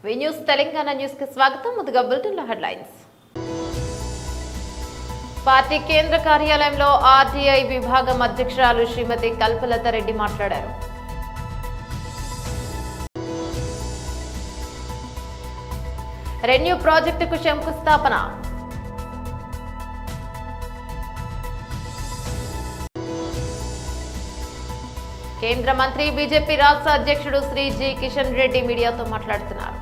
వి news Telangana news కి స్వాగతం. ముందుగా బులెటిన్ హెడ్లైన్స్. పార్టీ కేంద్ర కార్యాలయంలో ఆర్టీఐ విభాగం అధ్యక్షురాలు శ్రీమతి కల్పలత రెడ్డి మాట్లాడారు. రెన్యూ ప్రాజెక్టుకు శంకుస్థాపన. కేంద్ర మంత్రి బీజేపీ రాష్ట్ర అధ్యక్షుడు శ్రీ జి కిషన్ రెడ్డి మీడియాతో మాట్లాడుతున్నారు.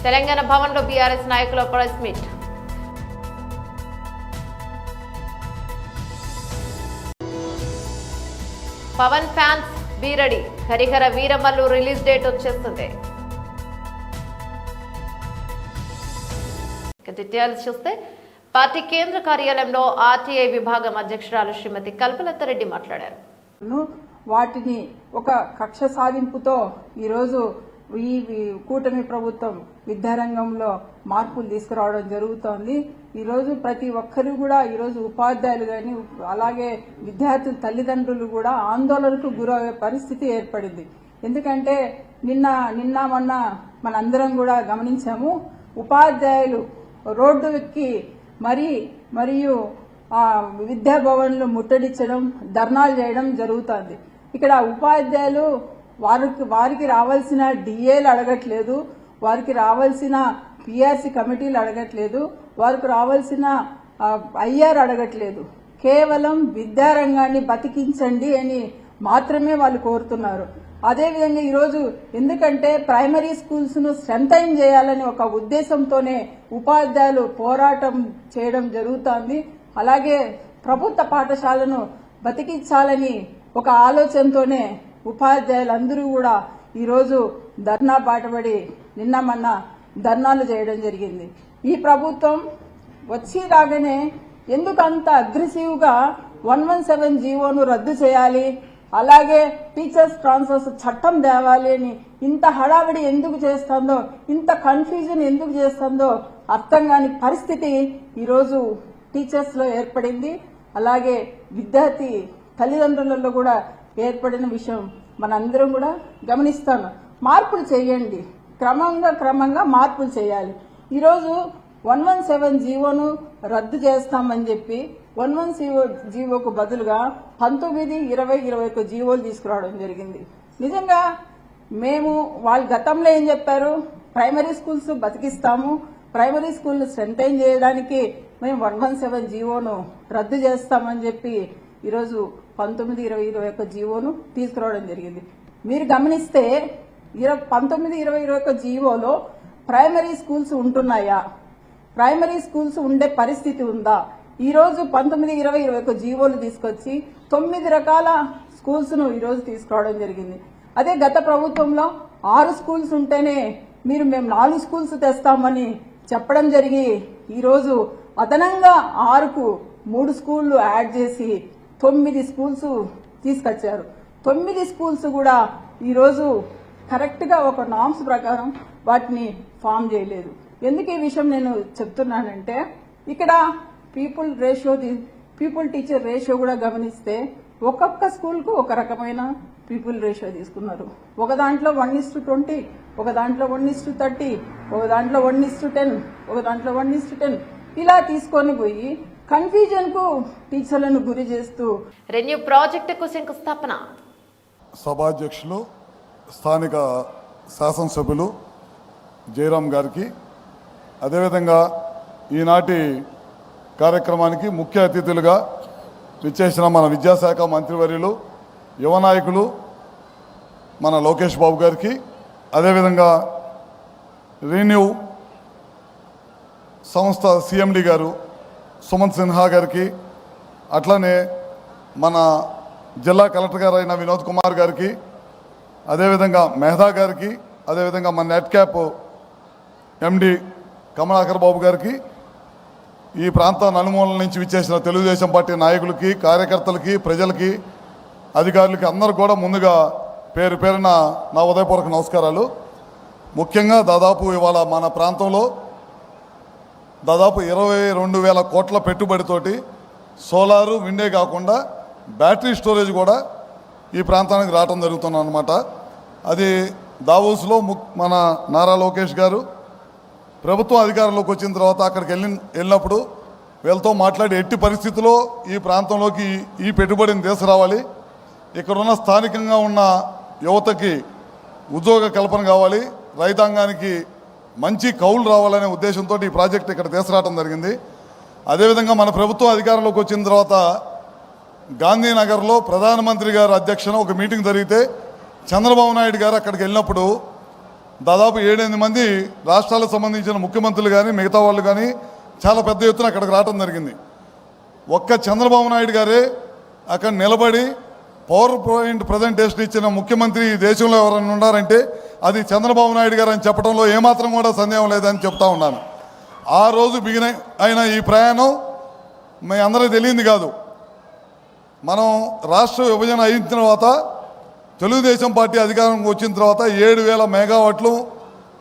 తెలంగాణ భవన్లో బీఆర్ఎస్ నాయకుల ప్రెస్ మీట్. పవన్ ఫ్యాన్స్ బీరడి, హరిహర వీరమల్లు రిలీజ్ డేట్ వచ్చేస్తుంది. డీటెయిల్స్ చూస్తే పార్టీ కేంద్ర కార్యాలయంలో ఆర్టీఐ విభాగం అధ్యక్షురాలు శ్రీమతి కల్పలత రెడ్డి మాట్లాడారు. వాటిని ఒక కక్ష సాధింపుతో ఈరోజు ఈ కూటమి ప్రభుత్వం విద్యారంగంలో మార్పులు తీసుకురావడం జరుగుతోంది. ఈరోజు ప్రతి ఒక్కరు కూడా ఈరోజు ఉపాధ్యాయులు కానీ అలాగే విద్యార్థుల తల్లిదండ్రులు కూడా ఆందోళనకు గురయ్యే పరిస్థితి ఏర్పడింది. ఎందుకంటే నిన్న మొన్న మనందరం కూడా గమనించాము, ఉపాధ్యాయులు రోడ్డు ఎక్కి మరియు విద్యాభవన్లు ముట్టడించడం, ధర్నాలు చేయడం జరుగుతోంది. ఇక్కడ ఉపాధ్యాయులు వారికి రావాల్సిన డిఏలు అడగట్లేదు, వారికి రావాల్సిన పిఆర్సీ కమిటీలు అడగట్లేదు, వారికి రావాల్సిన ఐఆర్ అడగట్లేదు. కేవలం విద్యారంగాన్ని బతికించండి అని మాత్రమే వాళ్ళు కోరుతున్నారు. అదేవిధంగా ఈరోజు ఎందుకంటే ప్రైమరీ స్కూల్స్ ను స్ట్రెంథైన్ చేయాలని ఒక ఉద్దేశంతోనే ఉపాధ్యాయులు పోరాటం చేయడం జరుగుతోంది. అలాగే ప్రభుత్వ పాఠశాలను బతికించాలని ఒక ఆలోచనతోనే ఉపాధ్యాయులందరూ కూడా ఈరోజు ధర్నా బాటపడి నిన్న మొన్న ధర్నాలు చేయడం జరిగింది. ఈ ప్రభుత్వం వచ్చి రాగానే ఎందుకంత అగ్రెసివ్ గా 117 జీవోను రద్దు చేయాలి, అలాగే టీచర్స్ ట్రాన్స్ఫర్స్ చట్టం తేవాలి అని ఇంత హడావిడి ఎందుకు చేస్తుందో, ఇంత కన్ఫ్యూజన్ ఎందుకు చేస్తుందో అర్థం కాని పరిస్థితి ఈరోజు టీచర్స్ లో ఏర్పడింది. అలాగే విద్యార్థి తల్లిదండ్రులలో కూడా ఏర్పడిన విషయం మనందరం కూడా గమనిస్తాను. మార్పులు చేయండి, క్రమంగా మార్పులు చేయాలి. ఈరోజు 117 జీవోను రద్దు చేస్తామని చెప్పి 110 జీవోకు బదులుగా 19, 20, 21 జీవోలు తీసుకురావడం జరిగింది. నిజంగా వాళ్ళు గతంలో ఏం చెప్పారు, ప్రైమరీ స్కూల్స్ బతికిస్తాము, ప్రైమరీ స్కూల్ స్ట్రెంథైన్ చేయడానికి మేము 117 జీవోను రద్దు చేస్తామని చెప్పి ఈరోజు 19, 20, 21 జీవోను తీసుకురావడం జరిగింది. మీరు గమనిస్తే 19, 20, 21 జీవోలో ప్రైమరీ స్కూల్స్ ఉంటున్నాయా, ప్రైమరీ స్కూల్స్ ఉండే పరిస్థితి ఉందా? ఈ రోజు 19, 20, 21 జీవోలు తీసుకొచ్చి 9 రకాల స్కూల్స్ ను ఈరోజు తీసుకురావడం జరిగింది. అదే గత ప్రభుత్వంలో 6 స్కూల్స్ ఉంటేనే మేము 4 స్కూల్స్ తెస్తామని చెప్పడం జరిగి ఈరోజు అదనంగా 6కు 3 స్కూళ్లు యాడ్ చేసి 9 స్కూల్స్ తీసుకొచ్చారు. 9 స్కూల్స్ కూడా ఈరోజు కరెక్ట్ గా ఒక నామ్స్ ప్రకారం వాటిని ఫామ్ చేయలేదు. ఎందుకు ఈ విషయం నేను చెప్తున్నానంటే, ఇక్కడ పీపుల్ టీచర్ రేషియో కూడా గమనిస్తే ఒక్కొక్క స్కూల్ కు ఒక రకమైన పీపుల్ రేషియో తీసుకున్నారు. ఒక దాంట్లో 1:20, ఒక దాంట్లో 1:30, ఒక దాంట్లో 1:10, ఒక దాంట్లో 1:10 ఇలా తీసుకొని పోయి కన్ఫ్యూజన్ కు టీచర్లను గురి చేస్తూ రెన్యూ ప్రాజెక్టుకు శంకుస్థాపన. సభాధ్యక్షులు స్థానిక శాసనసభ్యులు జయరాం గారికి, అదేవిధంగా ఈనాటి కార్యక్రమానికి ముఖ్య అతిథులుగా విచ్చేసిన మన విద్యాశాఖ మంత్రివర్యులు, యువ నాయకులు మన లోకేష్ బాబు గారికి, అదేవిధంగా రెన్యూ సంస్థ సిఎండి గారు సుమంత్ సిన్హా గారికి, అట్లనే మన జిల్లా కలెక్టర్ గారు అయిన వినోద్ కుమార్ గారికి, అదేవిధంగా మెహదా గారికి, అదేవిధంగా మన నెట్ క్యాప్ ఎండి కమలాకర్ బాబు గారికి, ఈ ప్రాంత నలుమూలల నుంచి విచ్చేసిన తెలుగుదేశం పార్టీ నాయకులకి, కార్యకర్తలకి, ప్రజలకి, అధికారులకి అందరూ కూడా ముందుగా పేరు పేరున నా ఉదయపూర్వక నమస్కారాలు. ముఖ్యంగా దాదాపు ఇవాళ మన ప్రాంతంలో దాదాపు 22,000 కోట్ల పెట్టుబడితోటి సోలారు, విండే కాకుండా బ్యాటరీ స్టోరేజ్ కూడా ఈ ప్రాంతానికి రావడం జరుగుతున్నాం అనమాట. అది దావోస్లో మన నారా లోకేష్ గారు ప్రభుత్వం అధికారంలోకి వచ్చిన తర్వాత అక్కడికి వెళ్ళినప్పుడు వీళ్ళతో మాట్లాడి ఎట్టి పరిస్థితుల్లో ఈ ప్రాంతంలోకి ఈ పెట్టుబడిని తీసుకురావాలి, ఇక్కడున్న స్థానికంగా ఉన్న యువతకి ఉద్యోగ కల్పన కావాలి, రైతాంగానికి మంచి కౌలు రావాలనే ఉద్దేశంతో ఈ ప్రాజెక్ట్ ఇక్కడ తీసుకురావడం జరిగింది. అదేవిధంగా మన ప్రభుత్వం అధికారంలోకి వచ్చిన తర్వాత గాంధీనగర్లో ప్రధానమంత్రి గారి అధ్యక్షన ఒక మీటింగ్ జరిగితే చంద్రబాబు నాయుడు గారు అక్కడికి వెళ్ళినప్పుడు దాదాపు 7-8 మంది రాష్ట్రాలకు సంబంధించిన ముఖ్యమంత్రులు కానీ మిగతా వాళ్ళు కానీ చాలా పెద్ద ఎత్తున అక్కడికి రావడం జరిగింది. ఒక్క చంద్రబాబు నాయుడు గారే అక్కడ నిలబడి పవర్ పాయింట్ ప్రజెంటేషన్ ఇచ్చిన ముఖ్యమంత్రి ఈ దేశంలో ఎవరైనా ఉన్నారంటే అది చంద్రబాబు నాయుడు గారు అని చెప్పడంలో ఏమాత్రం కూడా సందేహం లేదని చెప్తా ఉన్నాను. ఆ రోజు బిగిన అయిన ఈ ప్రయాణం మీ అందరికీ తెలియంది కాదు. మనం రాష్ట్ర విభజన అయిన తర్వాత తెలుగుదేశం పార్టీ అధికారంకి వచ్చిన తర్వాత 7,000 మెగావాట్లు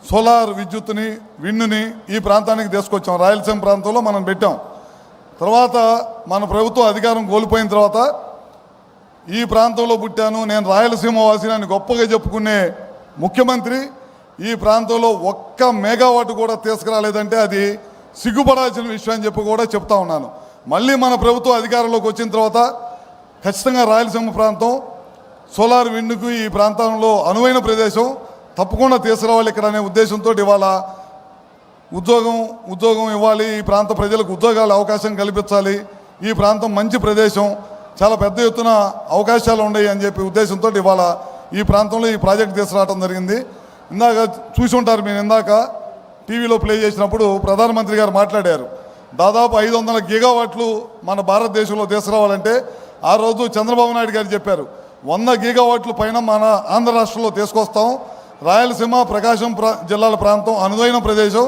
సోలార్ విద్యుత్తుని విండుని ఈ ప్రాంతానికి తీసుకొచ్చాం. రాయలసీమ ప్రాంతంలో మనం పెట్టాం. తర్వాత మన ప్రభుత్వం అధికారం కోల్పోయిన తర్వాత ఈ ప్రాంతంలో పుట్టాను, నేను రాయలసీమ వాసిని అని గొప్పగా చెప్పుకునే ముఖ్యమంత్రి ఈ ప్రాంతంలో ఒక్క మెగావాట్ కూడా తీసుకురాలేదంటే అది సిగ్గుపడాల్సిన విషయం అని చెప్పి కూడా చెప్తా ఉన్నాను. మళ్ళీ మన ప్రభుత్వం అధికారంలోకి వచ్చిన తర్వాత ఖచ్చితంగా రాయలసీమ ప్రాంతం సోలార్ విండ్కు ఈ ప్రాంతంలో అనువైన ప్రదేశం తప్పకుండా తీసుకురావాలి ఇక్కడ అనే ఉద్దేశంతో ఇవాళ ఉద్యోగం ఇవ్వాలి, ఈ ప్రాంత ప్రజలకు ఉద్యోగాల అవకాశం కల్పించాలి, ఈ ప్రాంతం మంచి ప్రదేశం, చాలా పెద్ద ఎత్తున అవకాశాలు ఉన్నాయి అని చెప్పి ఉద్దేశంతో ఇవాళ ఈ ప్రాంతంలో ఈ ప్రాజెక్ట్ తీసుకురావడం జరిగింది. ఇందాక చూసి ఉంటారు మీరు, ఇందాక టీవీలో ప్లే చేసినప్పుడు ప్రధానమంత్రి గారు మాట్లాడారు. దాదాపు 500 గిగావాట్లు మన భారతదేశంలో తీసుకురావాలంటే ఆ రోజు చంద్రబాబు నాయుడు గారు చెప్పారు 100 గిగావాట్ల పైన మన ఆంధ్ర రాష్ట్రంలో తీసుకొస్తాం. రాయలసీమ ప్రకాశం జిల్లాల ప్రాంతం అనువైన ప్రదేశం,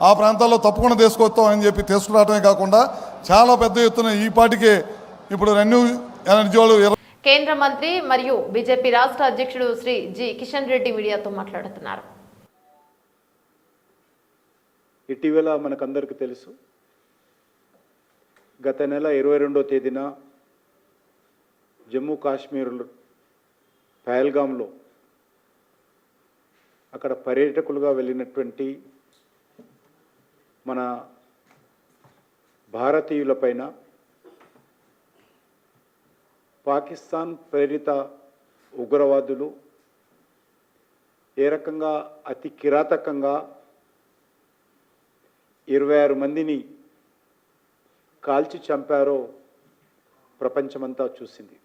ఆ ప్రాంతాల్లో తప్పకుండా తీసుకొస్తాం అని చెప్పి తీసుకురావడమే కాకుండా చాలా పెద్ద ఎత్తున ఈ పాటికే ఇప్పుడు రెన్యూ ఎనర్జీ వాళ్ళు కేంద్ర మంత్రి మరియు బీజేపీ రాష్ట్ర అధ్యక్షుడు శ్రీ జి కిషన్ రెడ్డి మీడియాతో మాట్లాడుతున్నారు. ఇటీవల మనకందరికీ తెలుసు, గత నెల 22వ తేదీన జమ్మూ కాశ్మీర్ పహల్గాంలో అక్కడ పర్యాటకులుగా వెళ్ళినటువంటి మన భారతీయులపైన పాకిస్తాన్ ప్రేరిత ఉగ్రవాదులు ఏ రకంగా అతి కిరాతకంగా 26 మందిని కాల్చి చంపారో ప్రపంచమంతా చూసింది.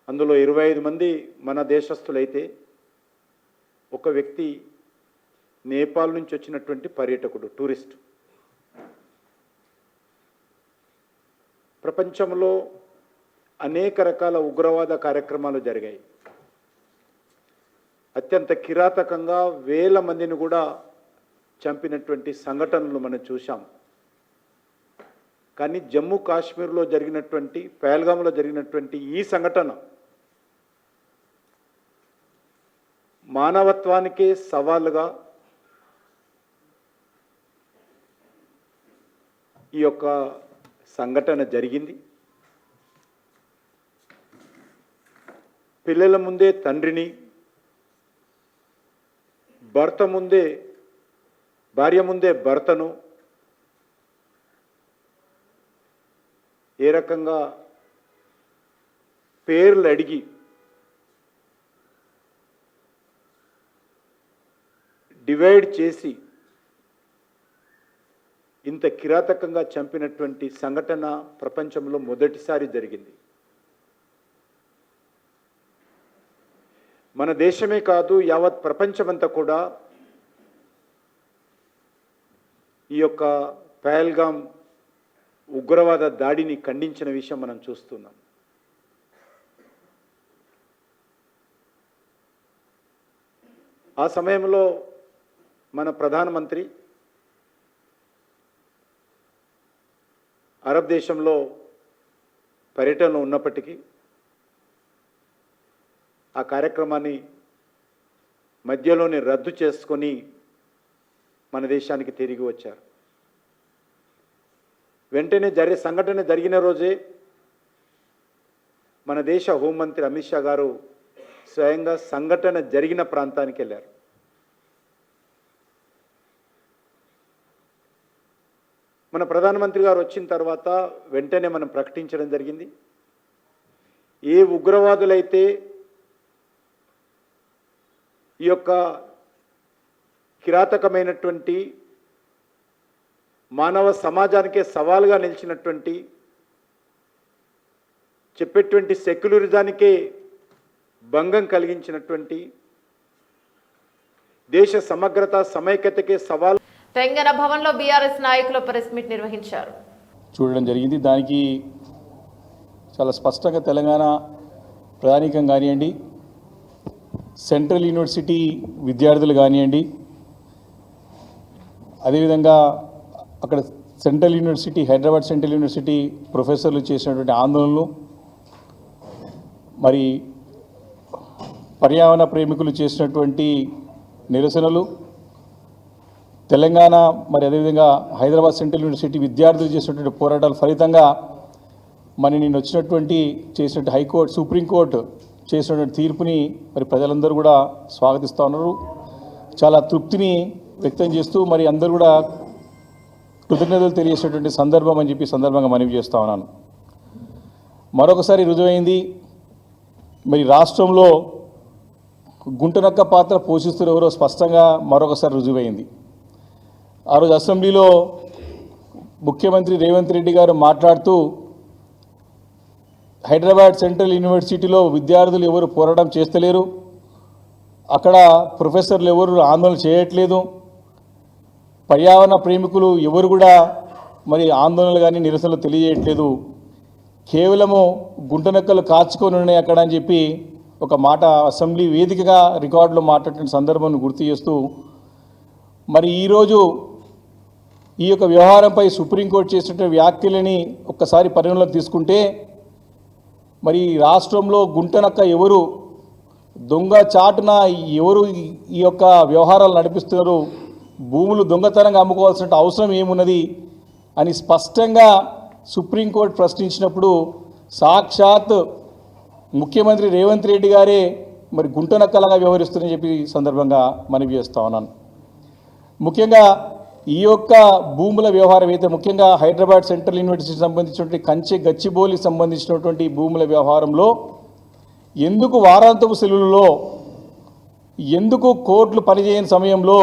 అందులో 25 మంది మన దేశస్థులైతే ఒక వ్యక్తి నేపాల్ నుంచి వచ్చినటువంటి పర్యాటకుడు, టూరిస్ట్. ప్రపంచంలో అనేక రకాల ఉగ్రవాద కార్యక్రమాలు జరిగాయి. అత్యంత కిరాతకంగా 1000 మందిని కూడా చంపినటువంటి సంఘటనలు మనం చూసాం. కానీ జమ్మూ కాశ్మీర్లో జరిగినటువంటి, పహల్గాంలో జరిగినటువంటి ఈ సంఘటన మానవత్వానికే సవాలుగా ఈ యొక్క సంఘటన జరిగింది. పిల్లల ముందే తండ్రిని, భార్య ముందే భర్తను ఏ రకంగా పేర్లు అడిగి డివైడ్ చేసి ఇంత కిరాతకంగా చంపినటువంటి సంఘటన ప్రపంచంలో మొదటిసారి జరిగింది. మన దేశమే కాదు, యావత్ ప్రపంచమంతా కూడా ఈ యొక్క పహల్గాం ఉగ్రవాద దాడిని ఖండించిన విషయం మనం చూస్తున్నాం. ఆ సమయంలో మన ప్రధానమంత్రి అరబ్ దేశంలో పర్యటనలో ఉన్నప్పటికీ ఆ కార్యక్రమాన్ని మధ్యలోనే రద్దు చేసుకొని మన దేశానికి తిరిగి వచ్చారు. వెంటనే సంఘటన జరిగిన రోజే మన దేశ హోంమంత్రి అమిత్ షా గారు స్వయంగా సంఘటన జరిగిన ప్రాంతానికి వెళ్ళారు. మన ప్రధానమంత్రి గారు వచ్చిన తర్వాత వెంటనే మనం ప్రకటించడం జరిగింది. ఏ ఉగ్రవాదులైతే ఈ యొక్క కిరాతకమైనటువంటి మానవ సమాజానికే సవాలుగా నిలిచినటువంటి చెప్పేటువంటి సెక్యులరిజానికే భంగం కలిగించినటువంటి దేశ సమగ్రత సమైక్యతకే సవాల్ తెలంగాణ భవన్లో బీఆర్ఎస్ నాయకులు ప్రెస్ మీట్ నిర్వహించారు. చూడడం జరిగింది. దానికి చాలా స్పష్టంగా తెలంగాణ ప్రధానికం కానివ్వండి, సెంట్రల్ యూనివర్సిటీ విద్యార్థులు కానివ్వండి, అదేవిధంగా అక్కడ central university Hyderabad central university ప్రొఫెసర్లు చేసినటువంటి ఆందోళనలు, మరి పర్యావరణ ప్రేమికులు చేసినటువంటి నిరసనలు, తెలంగాణ మరి అదేవిధంగా హైదరాబాద్ సెంట్రల్ యూనివర్సిటీ విద్యార్థులు చేసినటువంటి పోరాటాల ఫలితంగా మరి నేను చేసినట్టు హైకోర్టు సుప్రీంకోర్టు చేసినటువంటి తీర్పుని మరి ప్రజలందరూ కూడా స్వాగతిస్తూ ఉన్నారు. చాలా తృప్తిని వ్యక్తం చేస్తూ మరి అందరూ కూడా కృతజ్ఞతలు తెలియజేసేటువంటి సందర్భం అని చెప్పి సందర్భంగా మనవి చేస్తూ ఉన్నాను. మరొకసారి రుజువైంది, మరి రాష్ట్రంలో గుంటనక్క పాత్ర పోషిస్తున్న ఎవరో స్పష్టంగా మరొకసారి రుజువైంది. ఆ రోజు అసెంబ్లీలో ముఖ్యమంత్రి రేవంత్ రెడ్డి గారు మాట్లాడుతూ హైదరాబాద్ సెంట్రల్ యూనివర్సిటీలో విద్యార్థులు ఎవరు పోరాటం చేస్తలేరు, అక్కడ ప్రొఫెసర్లు ఎవరు ఆందోళన చేయట్లేదు, పర్యావరణ ప్రేమికులు ఎవరు కూడా మరి ఆందోళనలు కానీ నిరసనలు తెలియజేయట్లేదు, కేవలము గుంటనక్కలు కాచుకొని ఉన్నాయి అక్కడ అని చెప్పి ఒక మాట అసెంబ్లీ వేదికగా రికార్డులో మాట్లాడిన సందర్భాన్ని గుర్తు చేస్తూ మరి ఈరోజు ఈ యొక్క వ్యవహారంపై సుప్రీంకోర్టు చేసినటువంటి వ్యాఖ్యలని ఒక్కసారి పరిగణలోకి తీసుకుంటే మరి రాష్ట్రంలో గుంటనక్క ఎవరు, దొంగ చాటున ఎవరు ఈ యొక్క వ్యవహారాలు నడిపిస్తున్నారు, భూములు దొంగతనంగా అమ్ముకోవాల్సిన అవసరం ఏమున్నది అని స్పష్టంగా సుప్రీంకోర్టు ప్రశ్నించినప్పుడు సాక్షాత్ ముఖ్యమంత్రి రేవంత్ రెడ్డి గారే మరి గుంటనక్కలాగా వ్యవహరిస్తున్నారని చెప్పి సందర్భంగా మనవి చేస్తా ఉన్నాను. ముఖ్యంగా ఈ యొక్క భూముల వ్యవహారం అయితే ముఖ్యంగా హైదరాబాద్ సెంట్రల్ యూనివర్సిటీకి సంబంధించినటువంటి కంచె గచ్చిబౌలికి సంబంధించినటువంటి భూముల వ్యవహారంలో ఎందుకు వారాంతపు సెలవులలో, ఎందుకు కోర్టులు పనిచేయని సమయంలో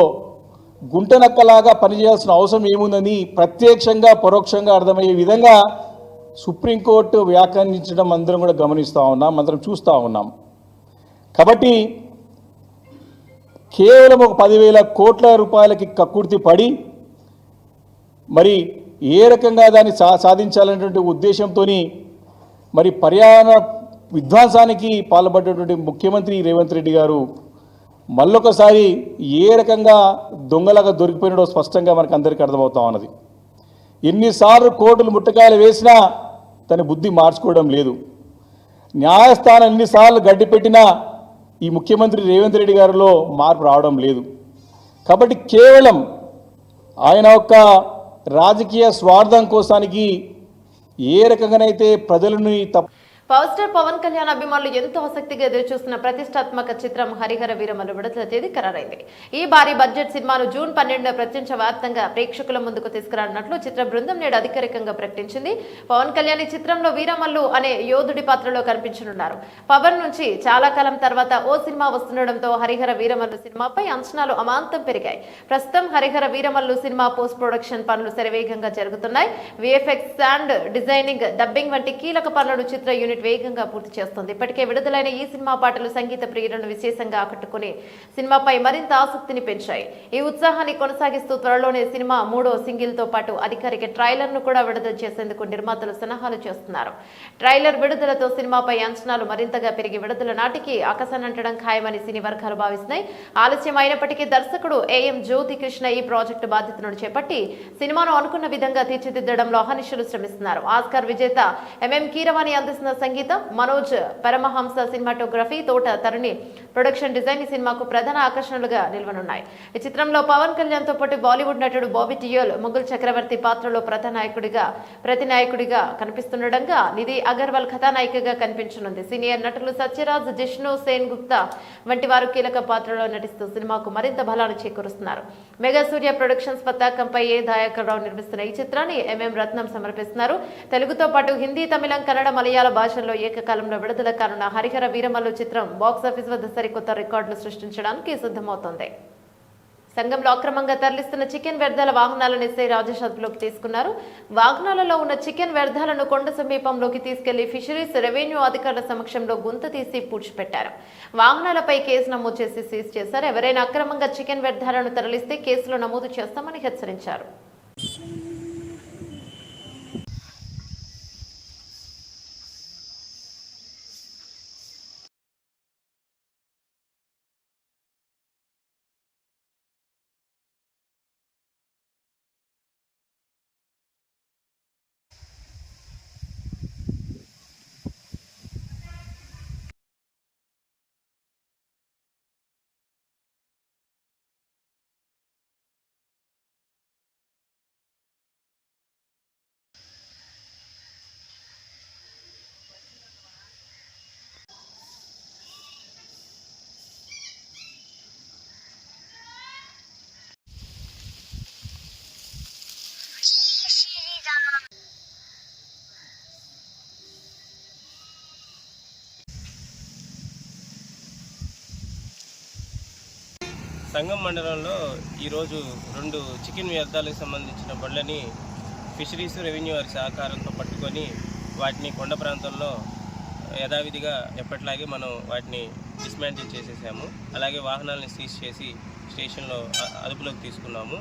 గుంటనక్కలాగా పనిచేయాల్సిన అవసరం ఏముందని ప్రత్యక్షంగా పరోక్షంగా అర్థమయ్యే విధంగా సుప్రీంకోర్టు వ్యాఖ్యానించడం అందరం కూడా గమనిస్తూ ఉన్నాం, అందరం చూస్తూ ఉన్నాం. కాబట్టి కేవలం ఒక 10,000 కోట్ల రూపాయలకి కక్కుర్తి పడి మరి ఏ రకంగా దాన్ని సాధించాలనేటువంటి ఉద్దేశంతో మరి పర్యావరణ విధ్వంసానికి పాల్పడ్డటువంటి ముఖ్యమంత్రి రేవంత్ రెడ్డి గారు మళ్ళొకసారి ఏ రకంగా దొంగలాగా దొరికిపోయినాడో స్పష్టంగా మనకు అందరికీ అర్థమవుతా ఉన్నది. ఎన్నిసార్లు కోర్టులు ముట్టకాయలు వేసినా తన బుద్ధి మార్చుకోవడం లేదు. న్యాయస్థానం ఎన్నిసార్లు గడ్డిపెట్టినా ఈ ముఖ్యమంత్రి రేవంత్ రెడ్డి గారిలో మార్పు రావడం లేదు. కాబట్టి కేవలం ఆయన యొక్క రాజకీయ స్వార్థం కోసానికి ఏ రకంగానైతే ప్రజలను పవర్ స్టార్ పవన్ కళ్యాణ్ అభిమానులు ఎంతో ఆసక్తిగా ఎదురుచూస్తున్న ప్రతిష్టాత్మక చిత్రం హరిహర వీరమల్లు విడుదల తేదీ ఖరారైంది. ఈ భారీ బడ్జెట్ సినిమాను జూన్ 12న ప్రపంచవ్యాప్తంగా ప్రేక్షకుల ముందుకు తీసుకురానున్నట్లు చిత్ర బృందం నేడు అధికారికంగా ప్రకటించింది. పవన్ కళ్యాణ్ ఈ చిత్రంలో వీరమల్లు అనే యోధుడి పాత్రలో కనిపించనున్నారు. పవన్ నుంచి చాలా కాలం తర్వాత ఓ సినిమా వస్తుండటంతో హరిహర వీరమల్లు సినిమాపై అంచనాలు అమాంతం పెరిగాయి. ప్రస్తుతం Harihara Veeramallu cinema post production పనులు శరవేగంగా జరుగుతున్నాయి. విఎఫ్ఎక్స్ అండ్ డిజైనింగ్, డబ్బింగ్ వంటి కీలక పనులను చిత్ర యూనిట్ వేగంగా పూర్తి చేస్తుంది. ఇప్పటికే విడుదలైన ఈ సినిమా పాటలు సంగీత ప్రియులను విశేషంగా ఆకట్టుకుని సినిమాపై మరింత ఆసక్తిని పెంచాయి. ఈ ఉత్సాహాన్ని కొనసాగిస్తూ త్వరలోనే సినిమా 3వ సింగిల్ తో పాటు అధికారిక ట్రైలర్ ను కూడా విడుదల చేసేందుకు నిర్మాతలు సన్నాహాలు చేస్తున్నారు. ట్రైలర్ విడుదలతో సినిమాపై అంచనాలు మరింతగా పెరిగి విడుదల నాటికి ఆకాశానంటడం ఖాయమని సినీ వర్గాలు భావిస్తున్నాయి. ఆలస్యం అయినప్పటికీ దర్శకుడు ఏఎం జ్యోతి కృష్ణ ఈ ప్రాజెక్టు బాధ్యతను చేపట్టి సినిమాను అనుకున్న విధంగా తీర్చిదిద్దడంలో అహర్నిశలు శ్రమిస్తున్నారు. ఆస్కార్ విజేత ఎంఎం కీరవాణి అందిస్తున్న సంగీతం, మనోజ్ పరమహంస సినిమాటోగ్రఫీ, తోట తరుణి ప్రొడక్షన్ డిజైన్ ఈ సినిమాకు ప్రధాన ఆకర్షణలుగా నిలవనున్నాయి. ఈ చిత్రంలో పవన్ కళ్యాణ్ తో పాటు బాలీవుడ్ నటుడు బాబీ డియోల్ ముగుల్ చక్రవర్తి పాత్రలో ప్రతినాయకుడిగా కనిపిస్తుండగా నిధి అగర్వాల్ కథానాయికగా కనిపించనుంది. సీనియర్ నటులు సత్యరాజ్, జిష్ణు, సేన్ గుప్తా వంటి వారు కీలక పాత్రలో నటిస్తూ సినిమాకు మరింత బలాన్ని చేకూరుస్తున్నారు. మెగా సూర్య ప్రొడక్షన్స్ పతాకంపై ఏ దయాకర్ రావు నిర్మిస్తున్న ఈ చిత్రాన్ని ఎంఎం రత్నం సమర్పిస్తున్నారు. తెలుగుతో పాటు హిందీ, తమిళం, కన్నడ, మలయాళ భాషల్లో ఏకకాలంలో విడుదల కానున్న హరిహర వీరమల్లు చిత్రం బాక్సాఫీస్ వద్ద సరికొత్త రికార్డులు సృష్టించడానికి సిద్ధమవుతోంది. సంఘంలో అక్రమంగా తరలిస్తున్న చికెన్ వ్యర్థాల వాహనాలను ఎస్ఐ రాజేష్ అదుపులోకి తీసుకున్నారు. వాహనాలలో ఉన్న చికెన్ వ్యర్థాలను కొండ సమీపంలోకి తీసుకెళ్లి ఫిషరీస్, రెవెన్యూ అధికారుల సమక్షంలో గుంత తీసి పూడ్చిపెట్టారు. వాహనాలపై కేసు నమోదు చేసి సీజ్ చేశారు. ఎవరైనా అక్రమంగా చికెన్ వ్యర్థాలను తరలిస్తే కేసులు నమోదు చేస్తామని హెచ్చరించారు. సంగం మండలంలో ఈరోజు 2 చికెన్ వ్యర్థాలకు సంబంధించిన బండ్లని ఫిషరీస్, రెవెన్యూ వారి సహకారంతో పట్టుకొని వాటిని కొండ ప్రాంతంలో యథావిధిగా ఎప్పటిలాగే మనం వాటిని డిస్మాంటిల్ చేసేసాము. అలాగే వాహనాలను సీజ్ చేసి స్టేషన్లో అదుపులోకి తీసుకున్నాము.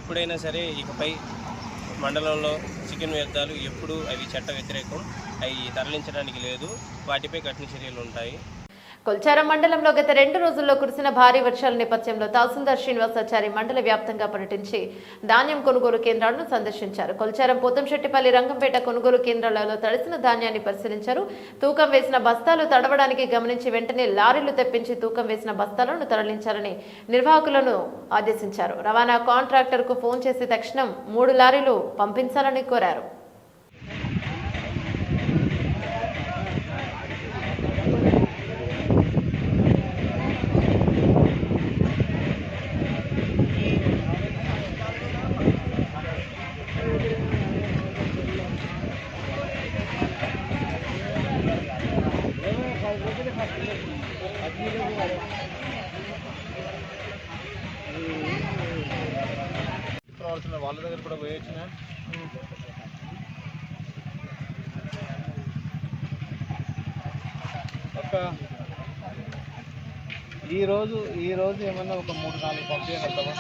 ఎప్పుడైనా సరే ఇకపై మండలంలో చికెన్ వ్యర్థాలు ఎప్పుడు అవి చట్ట వ్యతిరేకం, అవి తరలించడానికి లేదు, వాటిపై కఠిన చర్యలు ఉంటాయి. కొల్చారం మండలంలో గత 2 రోజుల్లో కురిసిన భారీ వర్షాల నేపథ్యంలో తహసీల్దార్ శ్రీనివాసాచారి మండల వ్యాప్తంగా పర్యటించి ధాన్యం కొనుగోలు కేంద్రాలను సందర్శించారు. కొల్చారం, పోతంశెట్టిపల్లి, రంగంపేట కొనుగోలు కేంద్రాలలో తడిసిన ధాన్యాన్ని పరిశీలించారు. తూకం వేసిన బస్తాలు తడవడానికి గమనించి వెంటనే లారీలు తెప్పించి తూకం వేసిన బస్తాలను తరలించాలని నిర్వాహకులను ఆదేశించారు. రవాణా కాంట్రాక్టర్కు ఫోన్ చేసి తక్షణం 3 లారీలు పంపించాలని కోరారు. వాళ్ళ దగ్గర కూడా పోయొచ్చిన ఈ రోజు ఏమన్నా ఒక 3-4 పంపించగలుగుతావా?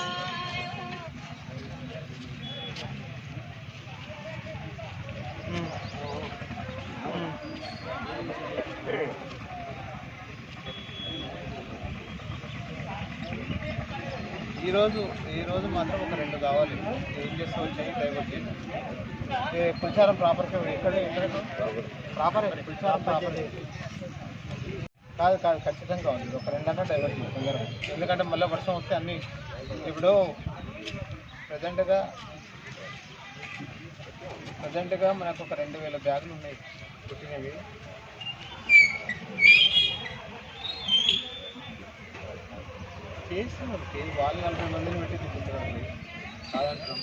ఈ రోజు మాత్రం ఒక 2 కావాలి. ఏం చేస్తూ వచ్చాయి డ్రైవర్ చేసి పుల్చారం ప్రాపర్ ఎక్కడ ప్రాపర్ పుల్చారం ప్రాపర్ కాదు ఖచ్చితంగా ఉంది. ఒక 2 అన్నా డ్రైవర్ తొందరగా, ఎందుకంటే మళ్ళీ వర్షం వస్తే అన్నీ ఇప్పుడు ప్రజెంట్గా మనకు ఒక 2000 బ్యాగులు ఉన్నాయి పుట్టినవి. చేస్తున్నారు, వాళ్ళు 40 మందిని పెట్టి తీసుకుంటారండి, కాదంటున్నాం.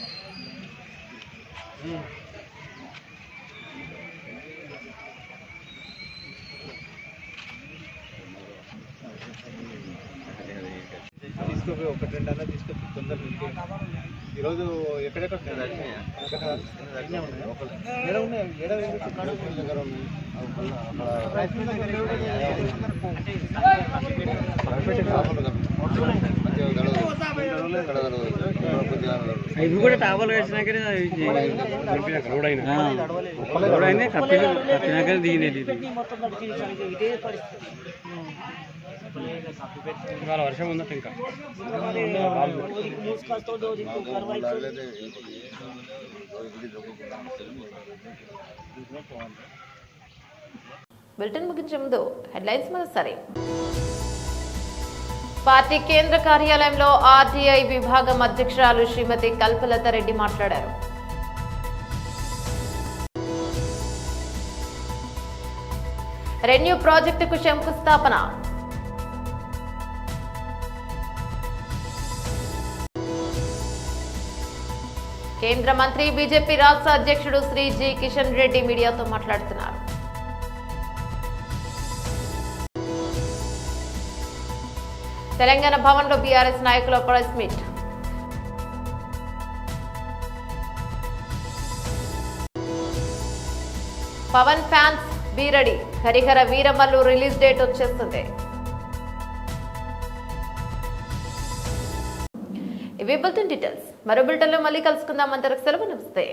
తీసుకుపోయి 1-2 అన్నా తీసుకొచ్చి తొందరగా. ఈరోజు ఎక్కడెక్కడ ఇవి కూడా టావల్ వేసినాకనే కప్పినాకనే దిగినది. ఇవాళ వర్షం ఉందట ఇంకా. బులెటిన్ ముగించే ముందు హెడ్లైన్స్ మరోసారి. పార్టీ కేంద్ర కార్యాలయంలో ఆర్టీఐ విభాగం అధ్యక్షురాలు శ్రీమతి కల్పలత రెడ్డి మాట్లాడారు. రెన్యూ ప్రాజెక్టుకు శంకుస్థాపన. కేంద్ర మంత్రి బీజేపీ రాష్ట్ర అధ్యక్షుడు శ్రీ జి కిషన్ రెడ్డి మీడియాతో మాట్లాడుతున్నారు. తెలంగాణ భవన్లో బీఆర్ఎస్ నాయకుల ప్రెస్ మీట్. పవన్ ఫ్యాన్స్ బీరడి, హరిహర వీరమల్లు రిలీజ్ డేట్ వచ్చేస్తుంది. ఇవి బులెటిన్ డీటెయిల్స్. మరో బులెటిన్లో మళ్ళీ కలుసుకుందాం. అంతవరకు సెలవు, నమస్తే.